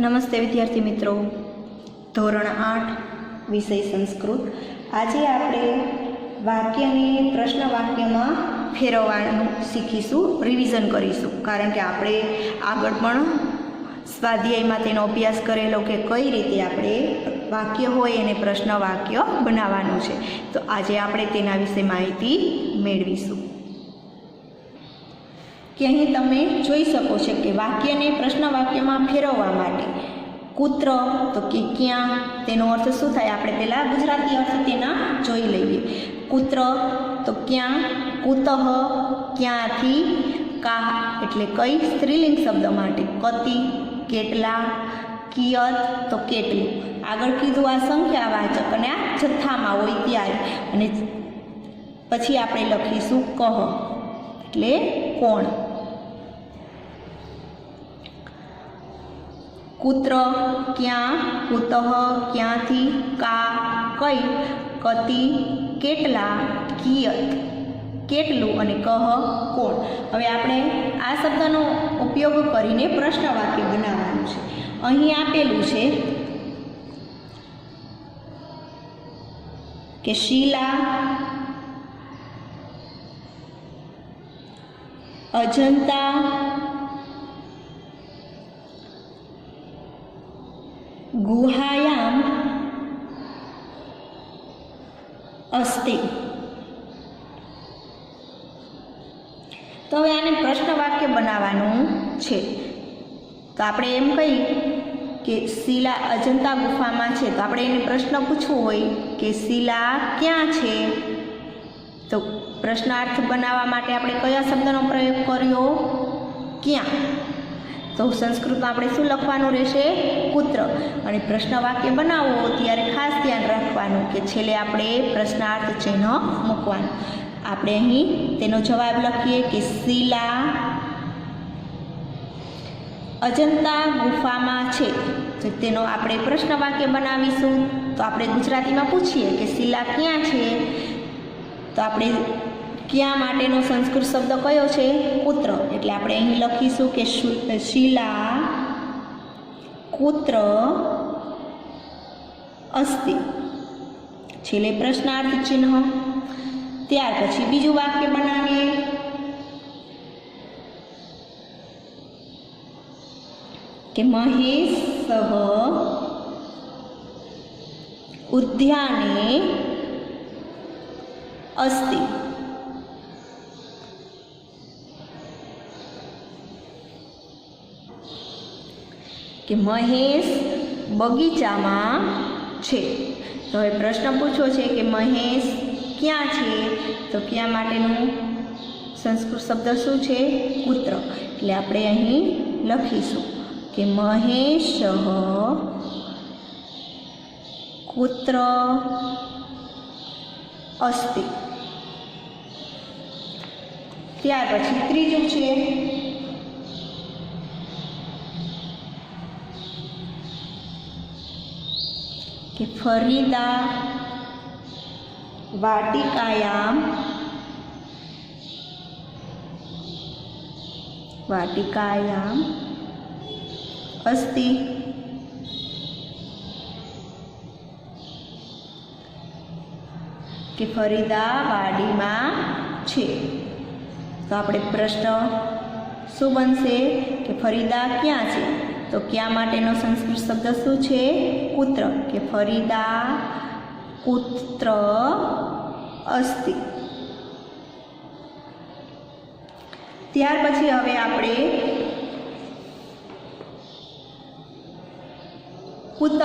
નમસ્તે વિદ્યાર્થી મિત્રો, ધોરણ 8 વિષય સંસ્કૃત. આજે આપણે વાક્યને પ્રશ્ન વાક્યમાં ફેરવવાનું શીખીશું, રિવિઝન કરીશું. કારણ કે આપણે આગળ પણ સ્વાધ્યાયમાં તેનો અભ્યાસ કરેલો કે કઈ રીતે આપણે વાક્ય હોય એને પ્રશ્ન વાક્ય બનાવવાનું છે. તો આજે આપણે તેના વિશે માહિતી મેળવીશું. કે અહીં તમે જોઈ શકો છો કે વાક્યને પ્રશ્ન વાક્યમાં ફેરવવા માટે કુત્ર તો કે ક્યાં, તેનો અર્થ શું થાય આપણે પહેલાં ગુજરાતી અર્થ તેના જોઈ લઈએ. કુત્ર તો ક્યાં, કુતઃ ક્યાંથી, કા એટલે કઈ સ્ત્રીલિંગ શબ્દ માટે, કતિ કેટલા, કિયત તો કેટલું. આગળ કીધું આ સંખ્યાવાચક અને આ જથ્થામાં હોય ત્યારે, અને પછી આપણે લખીશું કહ એટલે કોણ. કુત્ર ક્યાં, કુતઃ ક્યાંથી, કા કઈ, કતિ કેટલા, કિયત કેટલું અને કહ કોણ. હવે આપણે આ શબ્દનો ઉપયોગ કરીને પ્રશ્ન વાક્ય બનાવવાનું છે. અહીં આપેલું છે કે શીલા અજંતા ગુહાયામ અસ્તિ. તો હવે આને પ્રશ્ન વાક્ય બનાવવાનું છે. તો આપણે એમ કહીએ કે શિલા અજંતા ગુફામાં છે, તો આપણે એને પ્રશ્ન પૂછવો હોય કે શિલા ક્યાં છે. તો પ્રશ્નાર્થ બનાવવા માટે આપણે કયા શબ્દનો પ્રયોગ કર્યો, ક્યાં. તો સંસ્કૃતમાં આપણે શું લખવાનું રહેશે, કુત્ર. અને પ્રશ્ન વાક્ય બનાવવો ત્યારે ખાસ ધ્યાન રાખવાનું કે છેલ્લે આપણે પ્રશ્નાર્થ ચિહ્ન મૂકવાનું. આપણે અહીં તેનો જવાબ લખીએ કે શિલા અજંતા ગુફામાં છે. તો તેનો આપણે પ્રશ્ન વાક્ય બનાવીશું. તો આપણે ગુજરાતીમાં પૂછીએ કે શિલા ક્યાં છે, તો આપણે ક્યાં માટેનો સંસ્કૃત શબ્દ કયો છે, કુત્ર. એટલે આપણે અહીં લખીશું કે શિલા કુત્ર અસ્તિ, છેલ્લે પ્રશ્નાર્થ ચિહ્ન. ત્યાર પછી બીજું વાક્ય બનાવીએ કે મહેશ ઉદ્યાને અસ્તિ. કે મહેશ બગીચામાં છે. તો હવે પ્રશ્ન પૂછો છે કે મહેશ ક્યાં છે, તો ક્યાં માટેનું સંસ્કૃત શબ્દ શું છે, કુત્ર. એટલે આપણે અહીં લખીશું કે મહેશ કુત્ર અસ્તિ. ત્યાર પછી ત્રીજું છે કે ફરીદા વાટિકાયામ અસ્તિ. કે ફરીદા વાડીમાં છે. તો આપણે પ્રશ્ન શું બનશે કે ફરીદા ક્યાં છે, તો ક્યાં માટેનો સંસ્કૃત શબ્દ શું છે, કુત્ર. કે ફરીદા કુત્ર અસ્તિ. ત્યાર પછી હવે આપણે કુતઃ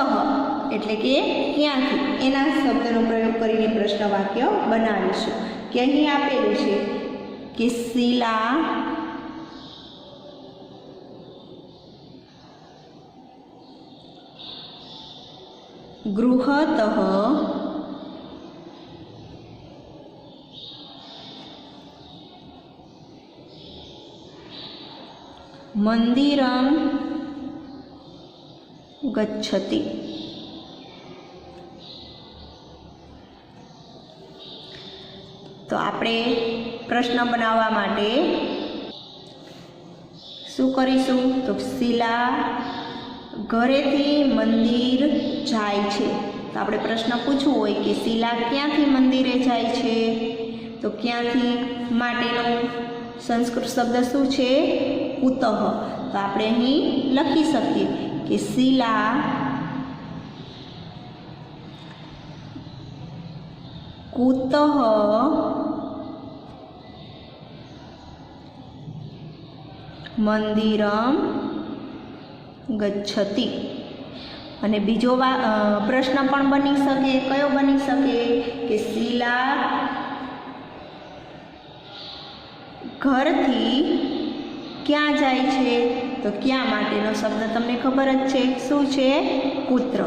એટલે કે ક્યાંથી એના શબ્દનો પ્રયોગ કરીને પ્રશ્ન વાક્ય બનાવીશું. કે અહીં આપેલું છે કે શિલા ગૃહતઃ મંદિરમ ગચ્છતિ. તો આપણે પ્રશ્ન બનાવવા માટે શું કરીશું, તો શિલા ઘરેથી મંદિર જાય છે. તો આપણે પ્રશ્ન પૂછવું હોય કે શીલા ક્યાંથી મંદિરે જાય છે, તો ક્યાંથી માટેનો સંસ્કૃત શબ્દ શું છે? કુતઃ. તો આપણે અહીં લખી શકીએ કે શીલા કુતઃ મંદિરમ ગચ્છતિ. અને બીજો પ્રશ્ન પણ બની શકે. કયો બની શકે? કે શીલા ઘરથી ક્યાં જાય છે, તો ક્યાં માટેનો શબ્દ તમને ખબર જ છે શું છે? કુત્ર.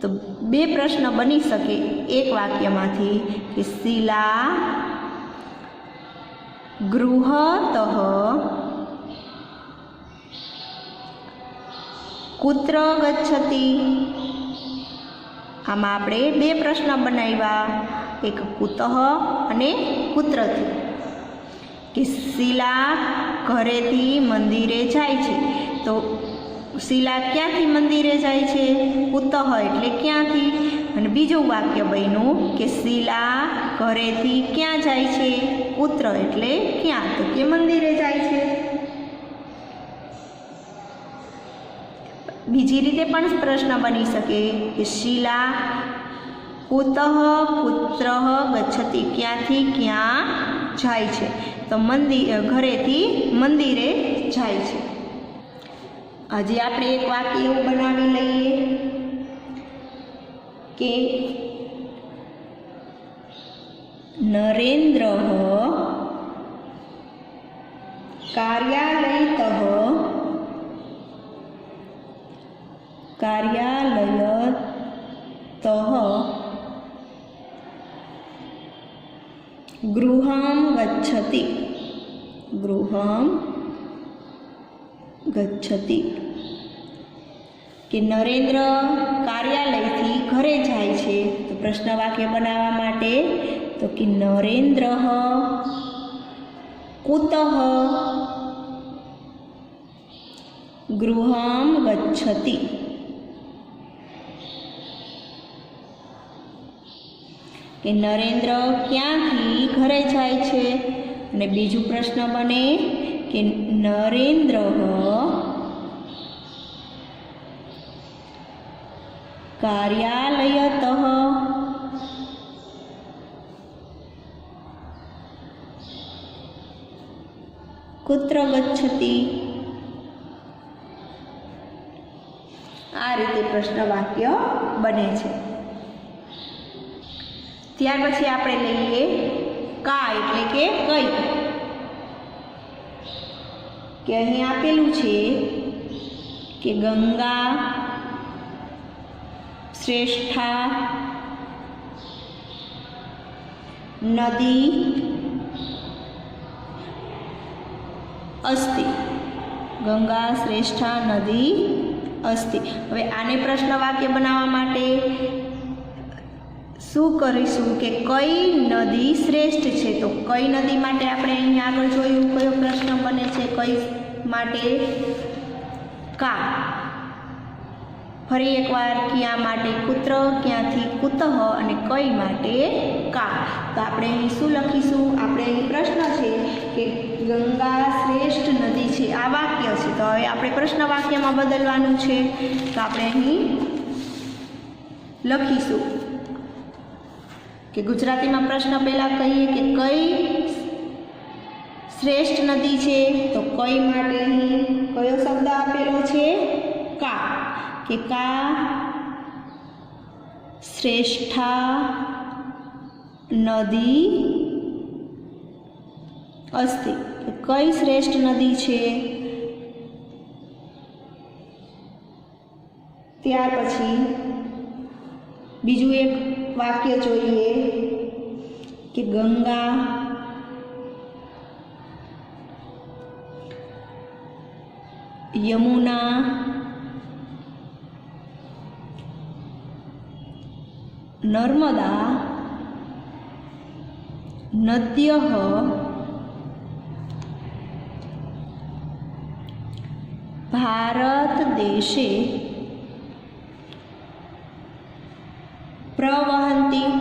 તો બે પ્રશ્ન બની શકે એક વાક્યમાંથી કે શીલા ગૃહતઃ કુત્ર ગચ્છતિ. આમાં આપણે બે પ્રશ્ન બનાવ્યા, એક કુતઃ અને કુત્રથી. કે શીલા ઘરેથી મંદિરે જાય છે, તો શીલા ક્યાંથી મંદિરે જાય છે? કુતઃ એટલે ક્યાંથી. અને બીજું વાક્ય બન્યું કે શીલા ઘરેથી ક્યાં જાય છે? કુત્ર એટલે ક્યાં, તો કે મંદિરે જાય છે. બીજી રીતે પણ પ્રશ્ન બની શકે કે શીલા કુતઃ કુત્ર ગચ્છતિ, ક્યાંથી ક્યાં જાય છે? તો ઘરેથી મંદિરે જાય છે. હજી આપણે એક વાક્ય એવું બનાવી લઈએ કે નરેન્દ્ર કાર્યાલયતઃ ગૃહં ગચ્છતિ. કે નરેન્દ્ર કાર્યાલયથી ઘરે જાય છે, તો પ્રશ્ન વાક્ય બનાવવા માટે તો કે નરેન્દ્ર કુતઃ ગૃહં ગચ્છતિ. કે નરેન્દ્ર ક્યાંથી ઘરે જાય છે. અને બીજું પ્રશ્ન બને કે નરેન્દ્ર કાર્યાલયતઃ કુત્ર ગચ્છતિ. આ રીતે પ્રશ્ન વાક્ય બને છે. ત્યાર પછી આપણે લઈએ કા એટલે કે કઈ. કે અહીં આપેલું છે કે ગંગા શ્રેષ્ઠા નદી અસ્તિ. ગંગા શ્રેષ્ઠા નદી અસ્તિ. હવે આને પ્રશ્ન વાક્ય બનાવવા માટે શું કરીશું કે કઈ નદી શ્રેષ્ઠ છે. તો કઈ નદી માટે આપણે અહીં આગળ જોયું કયો પ્રશ્ન બને છે? કઈ માટે કા. ફરી એકવાર ક્યાં માટે કુત્ર, ક્યાંથી કુતઃ અને કઈ માટે કા. તો આપણે અહીં શું લખીશું? આપણે અહીં પ્રશ્ન છે કે ગંગા શ્રેષ્ઠ નદી છે, આ વાક્ય છે. તો હવે આપણે પ્રશ્ન વાક્યમાં બદલવાનું છે. તો આપણે અહીં લખીશું કે ગુજરાતીમાં પ્રશ્ન પહેલાં કહીએ કે કઈ શ્રેષ્ઠ નદી છે. તો કઈ માટે અહીં કયો શબ્દ આપેલો છે? કા. કે કા શ્રેષ્ઠા નદી અસ્તિ. કઈ શ્રેષ્ઠ નદી છે. ત્યાર પછી બીજું એક વાક્ય જોઈએ કે ગંગા યમુના નર્મદા નદ્યઃ ભારત દેશે પ્રવહંતી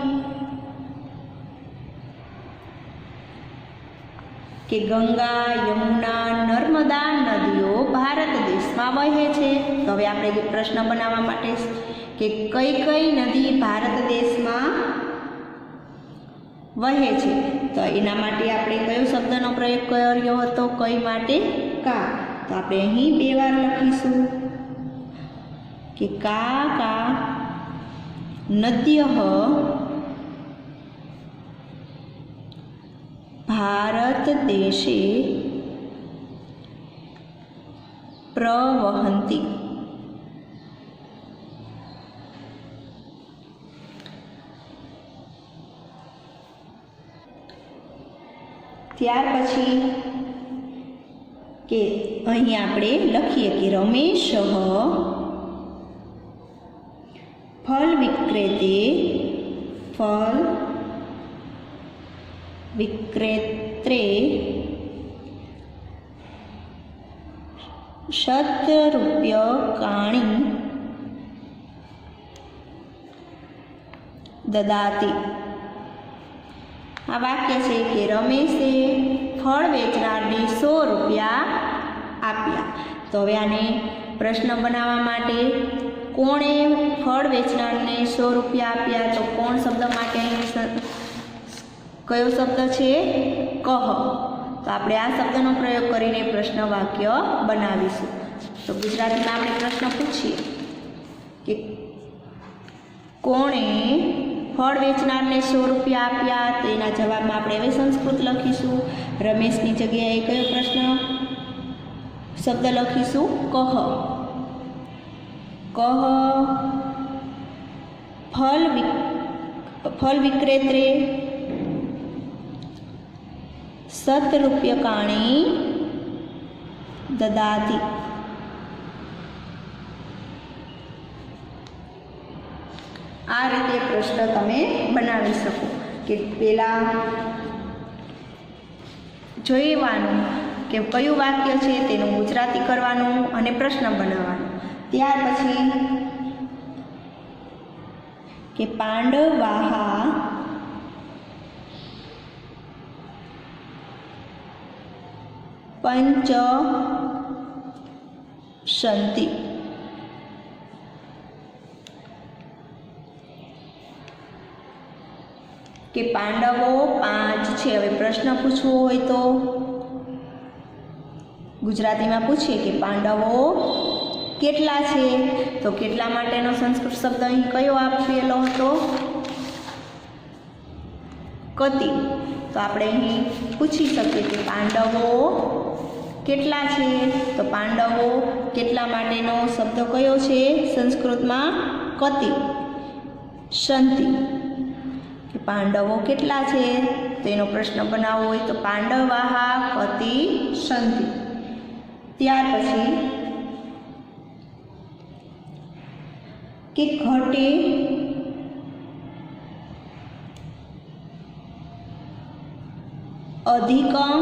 કે ગંગા યમુના નર્મદા નદીઓ ભારત દેશમાં વહે છે. તો હવે આપણે પ્રશ્ન બનાવવા માટે કે કઈ કઈ નદી ભારત દેશમાં વહે છે, તો એના માટે આપણે કયો શબ્દનો પ્રયોગ કર્યો હતો? કઈ માટે? કા. તો આપણે અહીં 2 વાર લખીશું કે કા નદ્યઃ ભારત દેશે પ્રવહંતી. ત્યાર પછી કે અહીં આપણે લખીએ કે રમેશ ફલ વિક્રેત્રે ₹100 દદાતિ. આ વાક્ય છે કે રમેશે ફળ વેચનારને ₹100 આપ્યા. તો હવે આને પ્રશ્ન બનાવવા માટે કોણે ફળ વેચનારને ₹100 આપ્યા? તો કોણ શબ્દ માટે અહીં કયો શબ્દ છે? કહ. તો આપણે આ શબ્દનો પ્રયોગ કરીને પ્રશ્ન વાક્ય બનાવીશું. તો ગુજરાતીમાં આપણે પ્રશ્ન પૂછીએ કે કોણે ફળ વેચનારને ₹100 આપ્યા? તો એના જવાબમાં આપણે હવે સંસ્કૃત લખીશું. રમેશની જગ્યાએ કયો પ્રશ્ન શબ્દ લખીશું? કહ. ફલ વિક્રેત્રે ₹100 દદાતિ. આ રીતે પ્રશ્ન તમે બનાવી શકો કે પહેલાં જોઈવાનું કે કયું વાક્ય છે તેનું ગુજરાતી કરવાનું અને પ્રશ્ન બનાવવાનું. ત્યાર પછી કે પાંડવાહા પંચશંતિ. કે પાંડવો 5 છે. હવે પ્રશ્ન પૂછવો હોય તો ગુજરાતીમાં પૂછીએ કે પાંડવો કેટલા છે? તો કેટલા માટેનો સંસ્કૃત શબ્દ અહીં કયો આપેલો હતો? કતિ. તો આપણે અહીં પૂછી શકીએ કે પાંડવો કેટલા છે? તો પાંડવો કેટલા માટેનો શબ્દ કયો છે સંસ્કૃતમાં? કતિ. શંતિ. કે પાંડવો કેટલા છે? તો એનો પ્રશ્ન બનાવવો હોય તો પાંડવાહા કતિ શંતિ. ત્યાર પછી કે ઘટે અધિકમ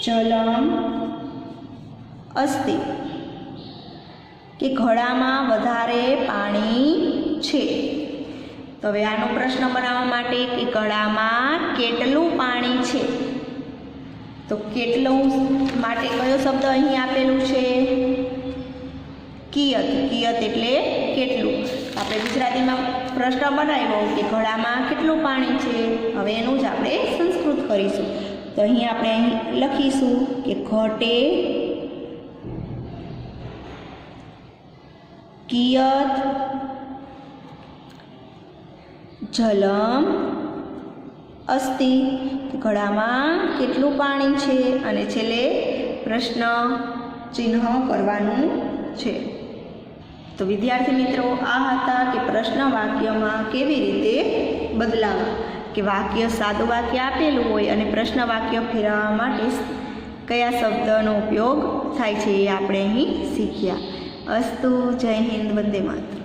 જલમ અસ્તિ. કે ઘડામાં વધારે પાણી છે. તો હવે આનો પ્રશ્ન બનાવવા માટે કે ઘડામાં કેટલું પાણી છે? તો કેટલું માટે કયો શબ્દ અહીં આપેલું છે? કિયત. કિયત એટલે કેટલું. આપણે ગુજરાતીમાં પ્રશ્ન બનાવ્યો કે ઘડામાં કેટલું પાણી છે. હવે એનું જ આપણે સંસ્કૃત કરીશું. તો અહીં આપણે લખીશું કે ઘટે કિયત જલમ અસ્તિ. ઘડામાં કેટલું પાણી છે અને છેલ્લે પ્રશ્ન ચિહ્ન કરવાનું છે. તો વિદ્યાર્થી મિત્રો, આ હતા કે પ્રશ્ન વાક્યમાં કેવી રીતે બદલાવવું. કે વાક્ય સાદું વાક્ય આપેલું હોય અને પ્રશ્ન વાક્ય ફેરવવા માટે કયા શબ્દનો ઉપયોગ થાય છે એ આપણે અહીં શીખ્યા. અસ્તુ. જય હિન્દ. વંદે માતરમ.